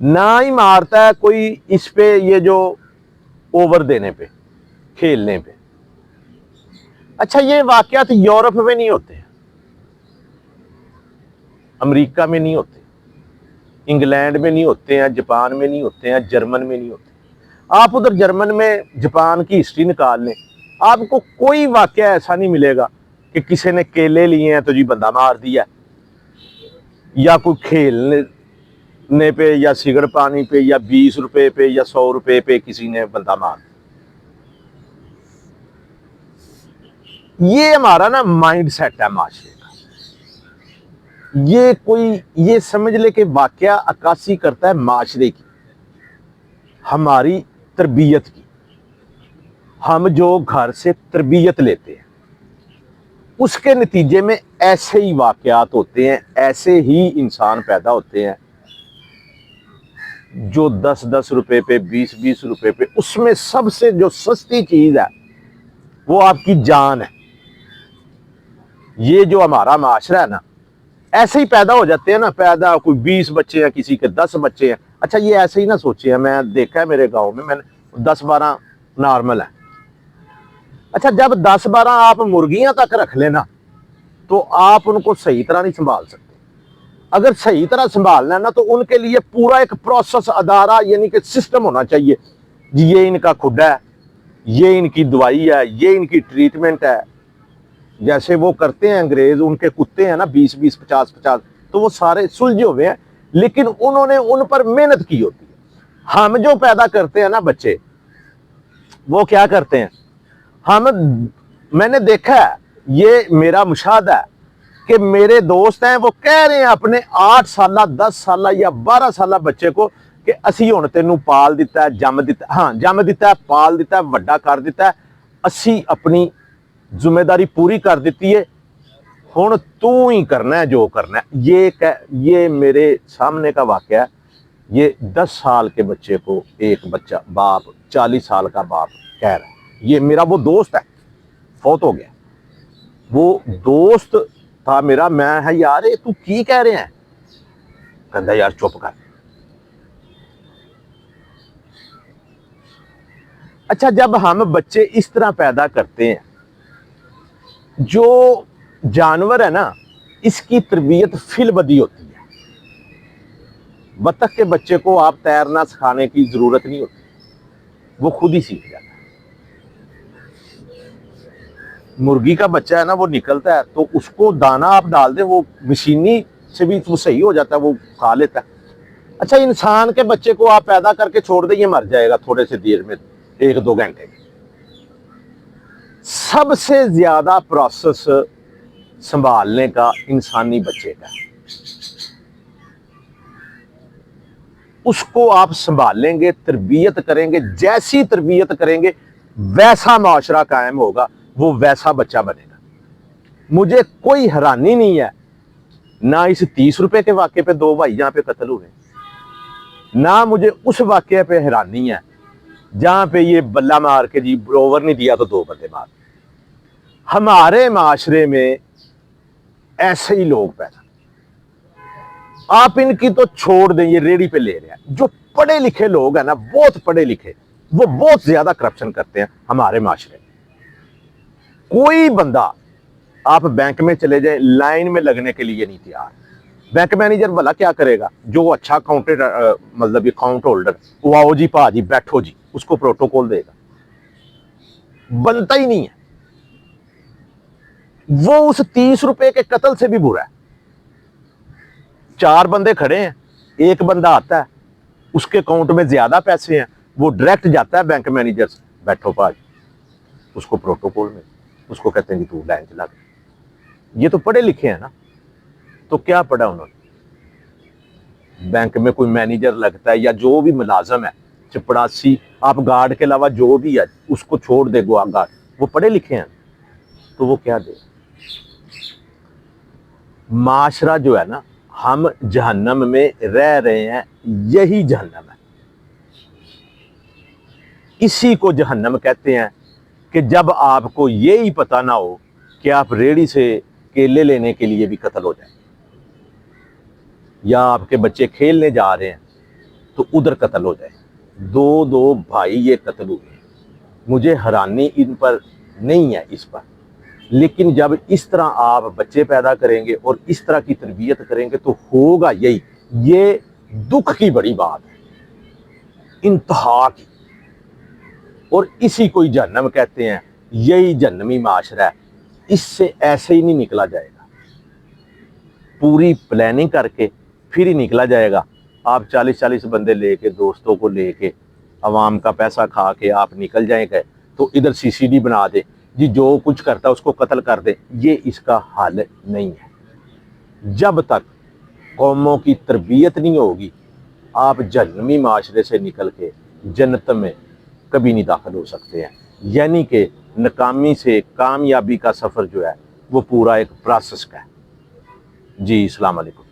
نہ ہی مارتا ہے کوئی اس پہ یہ جو اوور دینے پہ، کھیلنے پہ۔ اچھا یہ واقعات یورپ میں نہیں ہوتے ہیں، امریکہ میں نہیں ہوتے، انگلینڈ میں نہیں ہوتے ہیں، جاپان میں نہیں ہوتے ہیں، جرمن میں نہیں ہوتے۔ آپ ادھر جرمن میں جاپان کی ہسٹری نکال لیں، آپ کو کوئی واقعہ ایسا نہیں ملے گا کہ کسی نے کیلے لیے ہیں تو جی بندہ مار دیا، یا کوئی کھیلنے پہ یا سگرٹ پانی پہ یا 20 روپے پہ یا 100 روپے پہ کسی نے بندہ مار دیا۔ یہ ہمارا نا مائنڈ سیٹ ہے معاشرے کا، یہ سمجھ لے کہ واقعہ عکاسی کرتا ہے معاشرے کی، ہماری تربیت کی۔ ہم جو گھر سے تربیت لیتے ہیں اس کے نتیجے میں ایسے ہی واقعات ہوتے ہیں، ایسے ہی انسان پیدا ہوتے ہیں جو 10 روپے پہ 20 روپے پہ، اس میں سب سے جو سستی چیز ہے وہ آپ کی جان ہے۔ یہ جو ہمارا معاشرہ ہے نا، ایسے ہی پیدا ہو جاتے ہیں نا، پیدا کوئی 20 بچے ہیں، کسی کے 10 بچے ہیں۔ اچھا یہ ایسے ہی نہ سوچے ہیں، میں دیکھا ہے میرے گاؤں میں نے 10-12 نارمل ہیں۔ اچھا جب 10-12 آپ مرغیاں تک رکھ لینا تو آپ ان کو صحیح طرح نہیں سنبھال سکتے۔ اگر صحیح طرح سنبھالنا ہے نا تو ان کے لیے پورا ایک پروسیس، ادارہ یعنی کہ سسٹم ہونا چاہیے جی، یہ ان کا کھڈا ہے، یہ ان کی دوائی ہے، یہ ان کی ٹریٹمنٹ ہے۔ جیسے وہ کرتے ہیں انگریز، ان کے کتے ہیں نا 20-20 50-50، تو وہ سارے سلجھے ہوئے ہیں، لیکن انہوں نے ان پر محنت کی ہوتی ہے۔ ہم جو پیدا کرتے ہیں نا بچے، وہ کیا کرتے ہیں، میں نے دیکھا ہے، یہ میرا مشاہدہ ہے کہ میرے دوست ہیں، وہ کہہ رہے ہیں اپنے 8 سالہ 10 سالہ یا 12 سالہ بچے کو کہ اسی ہن تینوں پال دیتا ہے، جم دیتا ہے، پال دیتا ہے، وڈا کر دیتا ہے، اسی اپنی ذمہ داری پوری کر دیتی ہے، ہن تو ہی کرنا ہے جو کرنا ہے۔ یہ میرے سامنے کا واقعہ ہے۔ یہ 10 سال کے بچے کو ایک بچہ باپ 40 سال کا باپ کہہ رہا ہے۔ یہ میرا وہ دوست ہے، فوت ہو گیا، وہ دوست تھا میرا۔ میں ہے یار تو کی کہہ رہے ہیں؟ کہتا یار چپ کر۔ اچھا جب ہم بچے اس طرح پیدا کرتے ہیں، جو جانور ہے نا اس کی تربیت فی البدی ہوتی ہے۔ بطخ کے بچے کو آپ تیرنا سکھانے کی ضرورت نہیں ہوتی، وہ خود ہی سیکھ جاتا ہے۔ مرغی کا بچہ ہے نا، وہ نکلتا ہے تو اس کو دانا آپ ڈال دیں، وہ مشینی سے بھی وہ صحیح ہو جاتا ہے، وہ کھا لیتا ہے۔ اچھا انسان کے بچے کو آپ پیدا کر کے چھوڑ دیں، یہ مر جائے گا تھوڑے سے دیر میں، 1-2 گھنٹے میں۔ سب سے زیادہ پروسیس سنبھالنے کا انسانی بچے کا، اس کو آپ سنبھالیں گے، تربیت کریں گے، جیسی تربیت کریں گے ویسا معاشرہ قائم ہوگا، وہ ویسا بچہ بنے گا۔ مجھے کوئی حیرانی نہیں ہے نہ اس 30 روپے کے واقعے پہ 2 بھائی جہاں پہ قتل ہوئے، نہ مجھے اس واقعے پہ حیرانی ہے جہاں پہ یہ بلہ مار کے جی اوور نہیں دیا تو 2 بندے مار۔ ہمارے معاشرے میں ایسے ہی لوگ پیدا، آپ ان کی تو چھوڑ دیں، یہ ریڑھی پہ لے رہے ہیں۔ جو پڑھے لکھے لوگ ہیں نا، بہت پڑھے لکھے، وہ بہت زیادہ کرپشن کرتے ہیں ہمارے معاشرے میں۔ کوئی بندہ آپ بینک میں چلے جائیں، لائن میں لگنے کے لیے نہیں تیار۔ بینک مینیجر بھلا کیا کرے گا؟ جو اچھا مطلب اکاؤنٹ ہولڈر، وہ آؤ جی پا جی بیٹھو جی، اس کو پروٹوکول دے گا، بنتا ہی نہیں ہے۔ وہ اس 30 روپے کے قتل سے بھی برا ہے۔ 4 بندے کھڑے ہیں، ایک بندہ آتا ہے، اس کے اکاؤنٹ میں زیادہ پیسے ہیں، وہ ڈائریکٹ جاتا ہے بینک مینیجر سے، بیٹھو پا جی، اس کو پروٹوکول میں، اس کو کہتے ہیں کہ تو لائن چلا دے۔ یہ تو پڑھے لکھے ہیں نا، تو کیا پڑھا انہوں نے؟ بینک میں کوئی مینیجر لگتا ہے یا جو بھی ملازم ہے، چپڑاسی، آپ گارڈ کے علاوہ جو بھی ہے اس کو چھوڑ دے گو، گارڈ وہ پڑھے لکھے ہیں تو وہ کیا دے؟ معاشرہ جو ہے نا، ہم جہنم میں رہ رہے ہیں، یہی جہنم ہے۔ اسی کو جہنم کہتے ہیں کہ جب آپ کو یہی پتہ نہ ہو کہ آپ ریڑھی سے کیلے لینے کے لیے بھی قتل ہو جائیں، یا آپ کے بچے کھیلنے جا رہے ہیں تو ادھر قتل ہو جائے. دو بھائی یہ قتل ہوئے. مجھے حیرانی ان پر نہیں ہے اس پر، لیکن جب اس طرح آپ بچے پیدا کریں گے اور اس طرح کی تربیت کریں گے تو ہوگا یہی. یہ دکھ کی بڑی بات ہے، انتہا کی، اور اسی کو جہنم کہتے ہیں. یہی جہنمی معاشرہ ہے، اس سے ایسے ہی نہیں نکلا جائے گا. پوری پلاننگ کر کے پھر ہی نکلا جائے گا. آپ 40 بندے لے کے، دوستوں کو لے کے، عوام کا پیسہ کھا کے آپ نکل جائیں گے تو ادھر CCD بنا دے جی، جو کچھ کرتا ہے اس کو قتل کر دے. یہ اس کا حل نہیں ہے. جب تک قوموں کی تربیت نہیں ہوگی، آپ جہنمی معاشرے سے نکل کے جنت میں کبھی نہیں داخل ہو سکتے ہیں. یعنی کہ ناکامی سے کامیابی کا سفر جو ہے وہ پورا ایک پروسیس کا ہے. جی السلام علیکم.